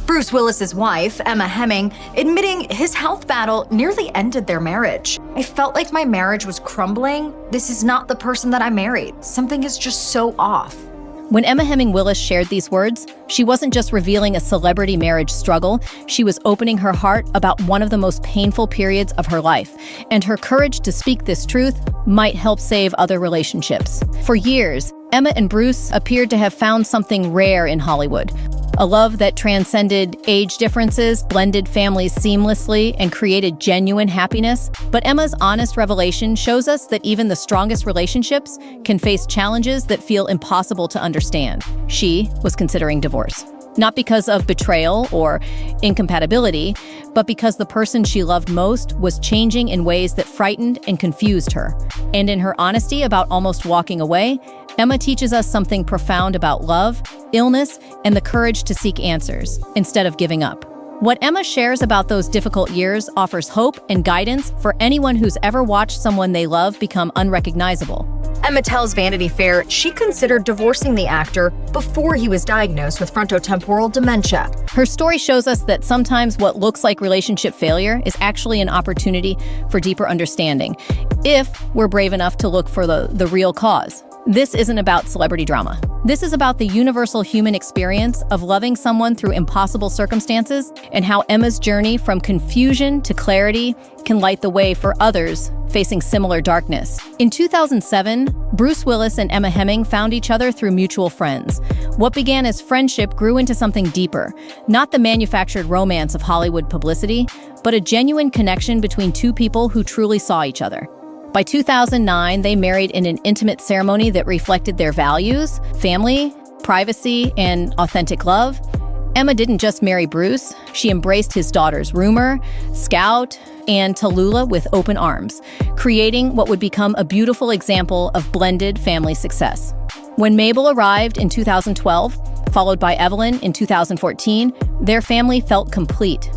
Bruce Willis's wife, Emma Hemming, admitting his health battle nearly ended their marriage. "I felt like my marriage was crumbling. This is not the person that I married. Something is just so off." When Emma Hemming Willis shared these words, she wasn't just revealing a celebrity marriage struggle, she was opening her heart about one of the most painful periods of her life, and her courage to speak this truth might help save other relationships. For years, Emma and Bruce appeared to have found something rare in Hollywood, a love that transcended age differences, blended families seamlessly, and created genuine happiness. But Emma's honest revelation shows us that even the strongest relationships can face challenges that feel impossible to understand. She was considering divorce. Not because of betrayal or incompatibility, but because the person she loved most was changing in ways that frightened and confused her. And in her honesty about almost walking away, Emma teaches us something profound about love, illness, and the courage to seek answers instead of giving up. What Emma shares about those difficult years offers hope and guidance for anyone who's ever watched someone they love become unrecognizable. Emma tells Vanity Fair she considered divorcing the actor before he was diagnosed with frontotemporal dementia. Her story shows us that sometimes what looks like relationship failure is actually an opportunity for deeper understanding, if we're brave enough to look for the real cause. This isn't about celebrity drama. This is about the universal human experience of loving someone through impossible circumstances, and how Emma's journey from confusion to clarity can light the way for others facing similar darkness. In 2007, Bruce Willis and Emma Hemming found each other through mutual friends. What began as friendship grew into something deeper, not the manufactured romance of Hollywood publicity, but a genuine connection between two people who truly saw each other. By 2009, they married in an intimate ceremony that reflected their values, family, privacy, and authentic love. Emma didn't just marry Bruce, she embraced his daughters Rumor, Scout, and Tallulah with open arms, creating what would become a beautiful example of blended family success. When Mabel arrived in 2012, followed by Evelyn in 2014, their family felt complete.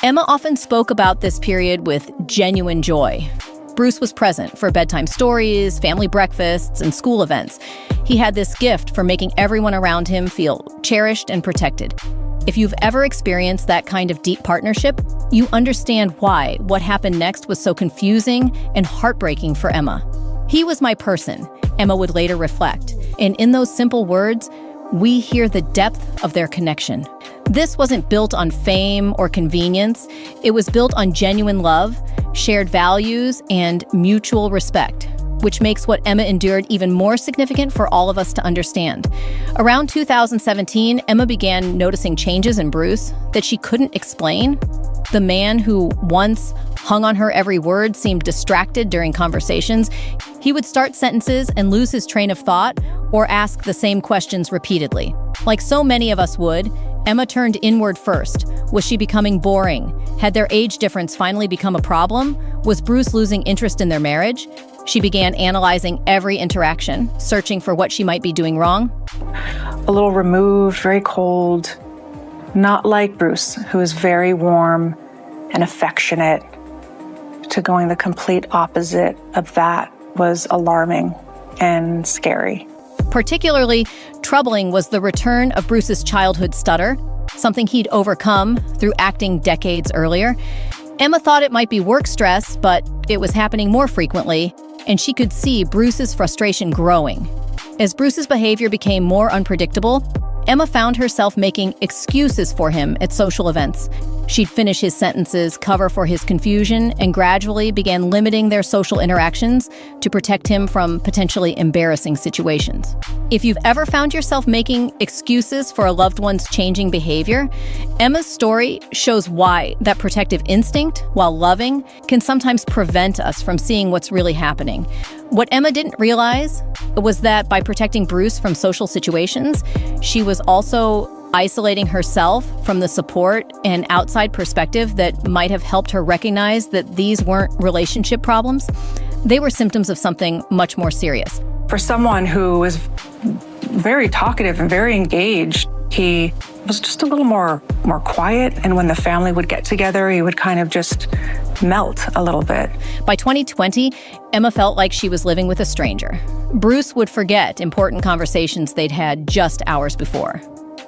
Emma often spoke about this period with genuine joy. Bruce was present for bedtime stories, family breakfasts, and school events. He had this gift for making everyone around him feel cherished and protected. If you've ever experienced that kind of deep partnership, you understand why what happened next was so confusing and heartbreaking for Emma. "He was my person," Emma would later reflect. And in those simple words, we hear the depth of their connection. This wasn't built on fame or convenience. It was built on genuine love, shared values, and mutual respect, which makes what Emma endured even more significant for all of us to understand. Around 2017, Emma began noticing changes in Bruce that she couldn't explain. The man who once hung on her every word seemed distracted during conversations. He would start sentences and lose his train of thought or ask the same questions repeatedly. Like so many of us would, Emma turned inward first. Was she becoming boring? Had their age difference finally become a problem? Was Bruce losing interest in their marriage? She began analyzing every interaction, searching for what she might be doing wrong. A little removed, very cold, not like Bruce, who is very warm and affectionate, to going the complete opposite of that was alarming and scary. Particularly troubling was the return of Bruce's childhood stutter, something he'd overcome through acting decades earlier. Emma thought it might be work stress, but it was happening more frequently, and she could see Bruce's frustration growing. As Bruce's behavior became more unpredictable, Emma found herself making excuses for him at social events. She'd finish his sentences, cover for his confusion, and gradually began limiting their social interactions to protect him from potentially embarrassing situations. If you've ever found yourself making excuses for a loved one's changing behavior, Emma's story shows why that protective instinct, while loving, can sometimes prevent us from seeing what's really happening. What Emma didn't realize was that by protecting Bruce from social situations, she was also isolating herself from the support and outside perspective that might have helped her recognize that these weren't relationship problems. They were symptoms of something much more serious. For someone who was very talkative and very engaged, he was just a little more quiet, and when the family would get together, he would kind of just melt a little bit. By 2020, Emma felt like she was living with a stranger. Bruce would forget important conversations they'd had just hours before.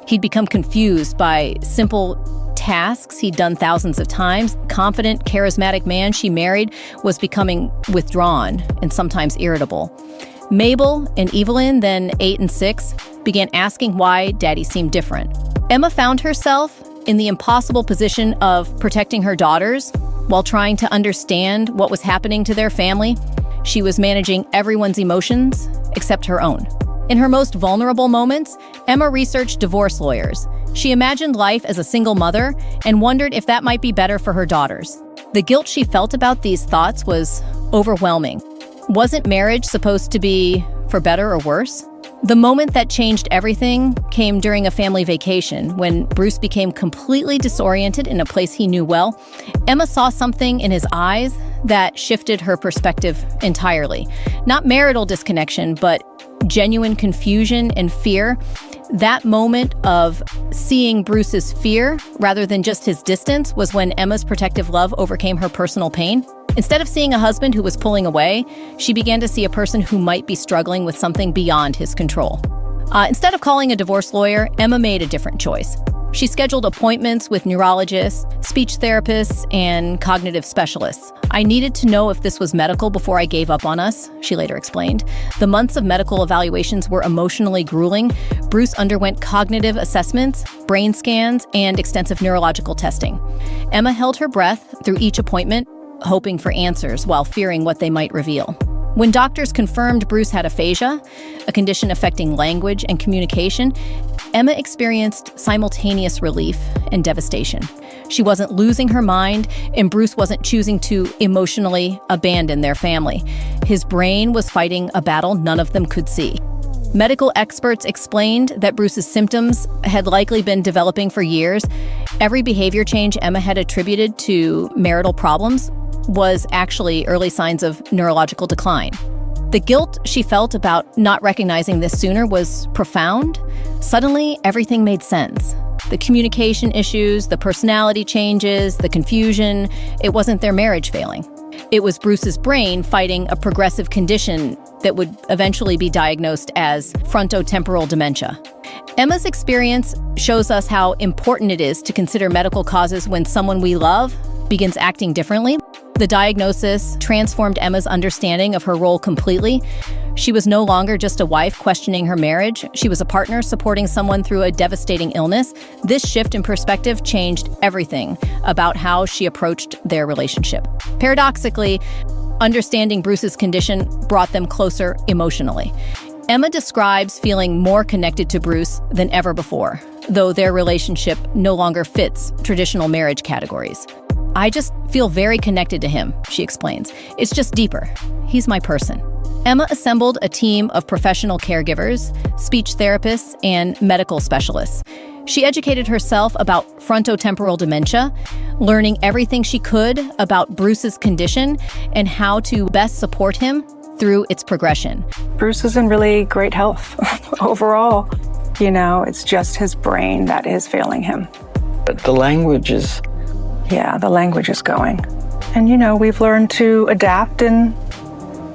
He'd become confused by simple tasks he'd done thousands of times. Confident, charismatic man she married was becoming withdrawn and sometimes irritable. Mabel and Evelyn, then 8 and 6, began asking why Daddy seemed different. Emma found herself in the impossible position of protecting her daughters while trying to understand what was happening to their family. She was managing everyone's emotions except her own. In her most vulnerable moments, Emma researched divorce lawyers. She imagined life as a single mother and wondered if that might be better for her daughters. The guilt she felt about these thoughts was overwhelming. Wasn't marriage supposed to be for better or worse? The moment that changed everything came during a family vacation when Bruce became completely disoriented in a place he knew well. Emma saw something in his eyes that shifted her perspective entirely. Not marital disconnection, but genuine confusion and fear. That moment of seeing Bruce's fear rather than just his distance was when Emma's protective love overcame her personal pain. Instead of seeing a husband who was pulling away, she began to see a person who might be struggling with something beyond his control. Instead of calling a divorce lawyer, Emma made a different choice. She scheduled appointments with neurologists, speech therapists, and cognitive specialists. I needed to know if this was medical before I gave up on us, she later explained. The months of medical evaluations were emotionally grueling. Bruce underwent cognitive assessments, brain scans, and extensive neurological testing. Emma held her breath through each appointment, hoping for answers while fearing what they might reveal. When doctors confirmed Bruce had aphasia, a condition affecting language and communication, Emma experienced simultaneous relief and devastation. She wasn't losing her mind, and Bruce wasn't choosing to emotionally abandon their family. His brain was fighting a battle none of them could see. Medical experts explained that Bruce's symptoms had likely been developing for years. Every behavior change Emma had attributed to marital problems was actually early signs of neurological decline. The guilt she felt about not recognizing this sooner was profound. Suddenly, everything made sense. The communication issues, the personality changes, the confusion, it wasn't their marriage failing. It was Bruce's brain fighting a progressive condition that would eventually be diagnosed as frontotemporal dementia. Emma's experience shows us how important it is to consider medical causes when someone we love begins acting differently. The diagnosis transformed Emma's understanding of her role completely. She was no longer just a wife questioning her marriage. She was a partner supporting someone through a devastating illness. This shift in perspective changed everything about how she approached their relationship. Paradoxically, understanding Bruce's condition brought them closer emotionally. Emma describes feeling more connected to Bruce than ever before, though their relationship no longer fits traditional marriage categories. I just feel very connected to him, she explains. It's just deeper. He's my person. Emma assembled a team of professional caregivers, speech therapists, and medical specialists. She educated herself about frontotemporal dementia, learning everything she could about Bruce's condition and how to best support him through its progression. Bruce is in really great health overall. You know, it's just his brain that is failing him. But the language is... Yeah, the language is going. And, you know, we've learned to adapt, and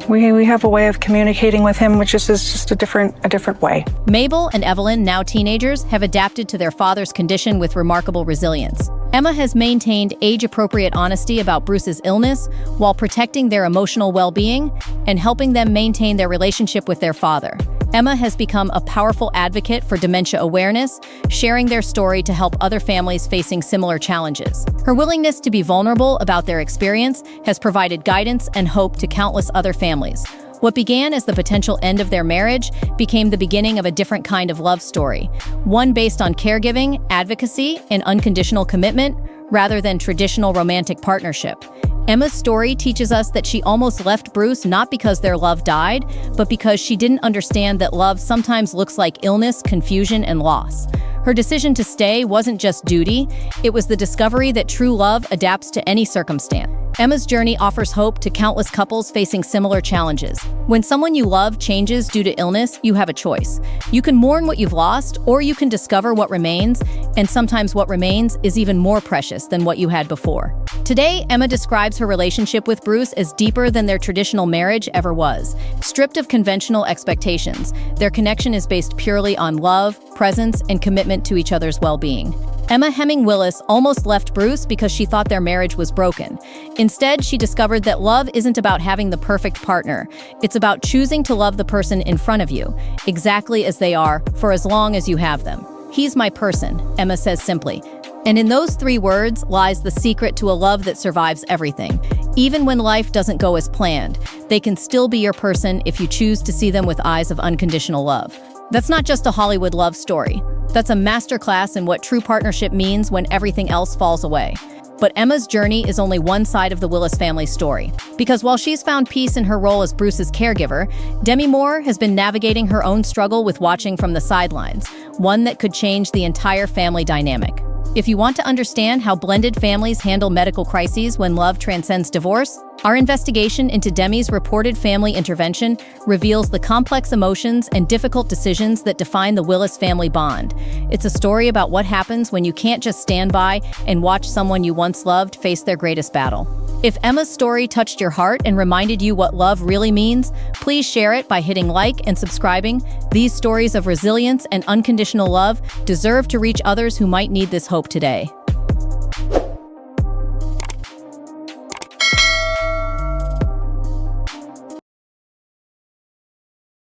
we have a way of communicating with him, which is just a different way. Mabel and Evelyn, now teenagers, have adapted to their father's condition with remarkable resilience. Emma has maintained age-appropriate honesty about Bruce's illness while protecting their emotional well-being and helping them maintain their relationship with their father. Emma has become a powerful advocate for dementia awareness, sharing their story to help other families facing similar challenges. Her willingness to be vulnerable about their experience has provided guidance and hope to countless other families. What began as the potential end of their marriage became the beginning of a different kind of love story, one based on caregiving, advocacy, and unconditional commitment, rather than traditional romantic partnership. Emma's story teaches us that she almost left Bruce not because their love died, but because she didn't understand that love sometimes looks like illness, confusion, and loss. Her decision to stay wasn't just duty, it was the discovery that true love adapts to any circumstance. Emma's journey offers hope to countless couples facing similar challenges. When someone you love changes due to illness, you have a choice. You can mourn what you've lost, or you can discover what remains. And sometimes what remains is even more precious than what you had before. Today, Emma describes her relationship with Bruce as deeper than their traditional marriage ever was. Stripped of conventional expectations, their connection is based purely on love, presence, and commitment to each other's well-being. Emma Willis almost left Bruce because she thought their marriage was broken. Instead, she discovered that love isn't about having the perfect partner. It's about choosing to love the person in front of you, exactly as they are, for as long as you have them. "He's my person," Emma says simply. And in those 3 words lies the secret to a love that survives everything. Even when life doesn't go as planned, they can still be your person if you choose to see them with eyes of unconditional love. That's not just a Hollywood love story. That's a masterclass in what true partnership means when everything else falls away. But Emma's journey is only one side of the Willis family story. Because while she's found peace in her role as Bruce's caregiver, Demi Moore has been navigating her own struggle with watching from the sidelines, one that could change the entire family dynamic. If you want to understand how blended families handle medical crises when love transcends divorce, our investigation into Demi's reported family intervention reveals the complex emotions and difficult decisions that define the Willis family bond. It's a story about what happens when you can't just stand by and watch someone you once loved face their greatest battle. If Emma's story touched your heart and reminded you what love really means, please share it by hitting like and subscribing. These stories of resilience and unconditional love deserve to reach others who might need this hope today.